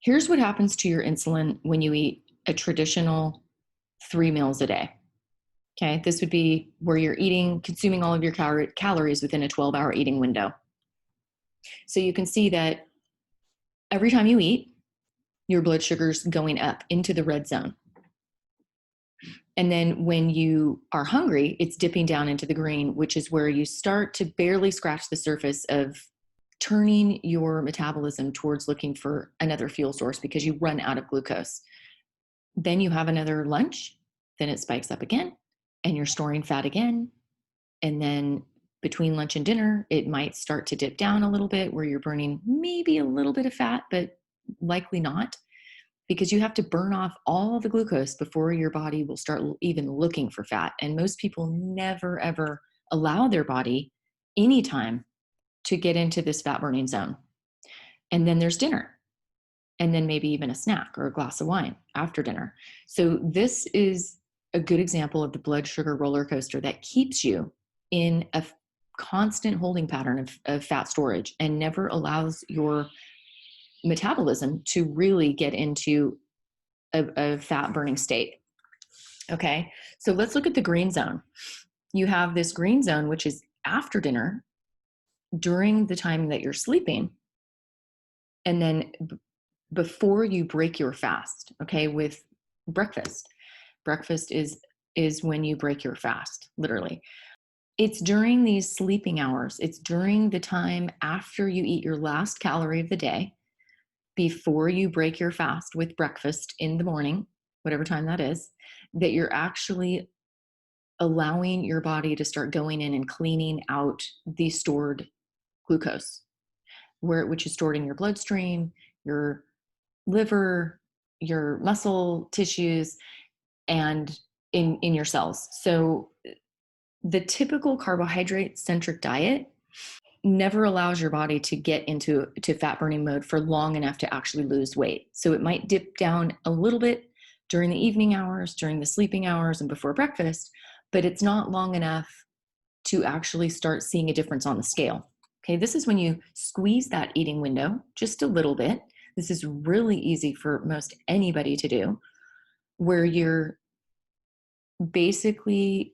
Here's what happens to your insulin when you eat a traditional 3 meals a day. Okay, this would be where you're consuming all of your calories within a 12-hour eating window. So you can see that every time you eat, your blood sugar's going up into the red zone. And then when you are hungry, it's dipping down into the green, which is where you start to barely scratch the surface of turning your metabolism towards looking for another fuel source because you run out of glucose. Then you have another lunch, then it spikes up again, and you're storing fat again. And then between lunch and dinner, it might start to dip down a little bit where you're burning maybe a little bit of fat, but likely not, because you have to burn off all the glucose before your body will start even looking for fat. And most people never, ever allow their body any time to get into this fat burning zone. And then there's dinner. And then maybe even a snack or a glass of wine after dinner. So this is a good example of the blood sugar roller coaster that keeps you in a constant holding pattern of fat storage and never allows your metabolism to really get into a fat burning state. Okay, so let's look at the green zone. You have this green zone, which is after dinner, during the time that you're sleeping, and then before you break your fast, okay, with breakfast. Breakfast is when you break your fast, literally. It's during these sleeping hours. It's during the time after you eat your last calorie of the day, before you break your fast with breakfast in the morning, whatever time that is, that you're actually allowing your body to start going in and cleaning out the stored glucose, which is stored in your bloodstream, your liver, your muscle tissues, and in your cells. So the typical carbohydrate-centric diet never allows your body to get into fat burning mode for long enough to actually lose weight. So it might dip down a little bit during the evening hours, during the sleeping hours, and before breakfast, but it's not long enough to actually start seeing a difference on the scale. Okay, this is when you squeeze that eating window just a little bit. This is really easy for most anybody to do, where you're basically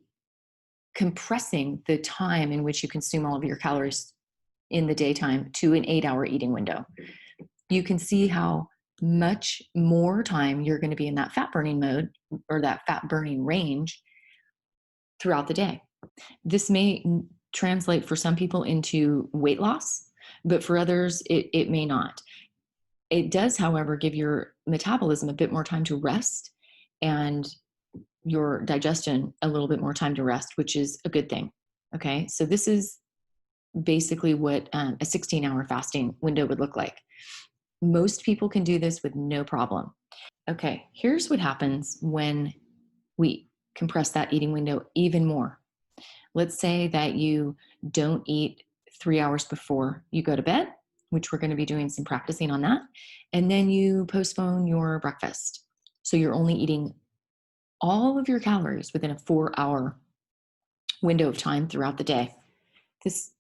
compressing the time in which you consume all of your calories in the daytime to an 8-hour eating window. You can see how much more time you're going to be in that fat burning mode or that fat burning range throughout the day. This may translate for some people into weight loss, but for others, it may not. It does, however, give your metabolism a bit more time to rest and your digestion a little bit more time to rest, which is a good thing. Okay, so this is basically what a 16-hour fasting window would look like. Most people can do this with no problem. Okay, here's what happens when we compress that eating window even more. Let's say that you don't eat 3 hours before you go to bed, which we're going to be doing some practicing on that, and then you postpone your breakfast. So you're only eating all of your calories within a 4-hour window of time throughout the day. This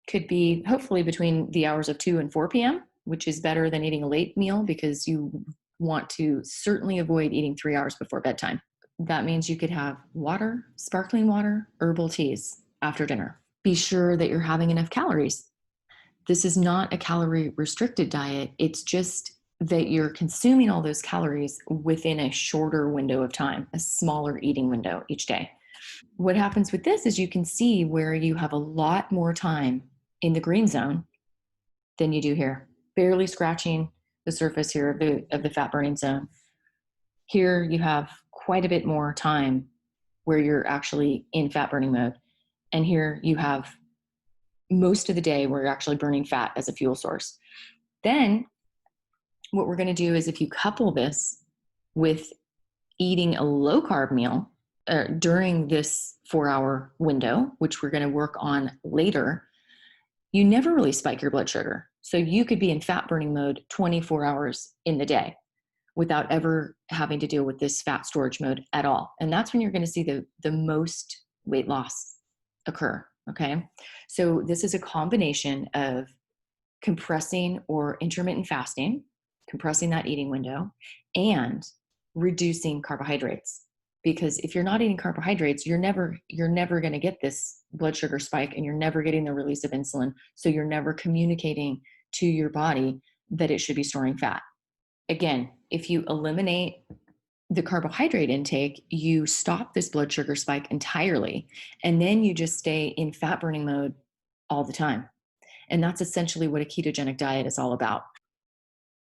could be hopefully between the hours of 2 and 4 p.m., which is better than eating a late meal because you want to certainly avoid eating 3 hours before bedtime. That means you could have water, sparkling water, herbal teas after dinner. Be sure that you're having enough calories. This is not a calorie restricted diet. It's just that you're consuming all those calories within a shorter window of time, a smaller eating window each day. What happens with this is you can see where you have a lot more time in the green zone than you do here, barely scratching the surface here of the fat burning zone. Here you have quite a bit more time where you're actually in fat burning mode. And here you have most of the day where you're actually burning fat as a fuel source. Then what we're going to do is if you couple this with eating a low carb meal during this 4-hour window, which we're going to work on later, you never really spike your blood sugar. So you could be in fat burning mode 24 hours in the day without ever having to deal with this fat storage mode at all. And that's when you're going to see the most weight loss occur. Okay. So this is a combination of compressing or intermittent fasting compressing that eating window, and reducing carbohydrates. Because if you're not eating carbohydrates, you're never going to get this blood sugar spike, and you're never getting the release of insulin. So you're never communicating to your body that it should be storing fat. Again, if you eliminate the carbohydrate intake, you stop this blood sugar spike entirely, and then you just stay in fat burning mode all the time. And that's essentially what a ketogenic diet is all about.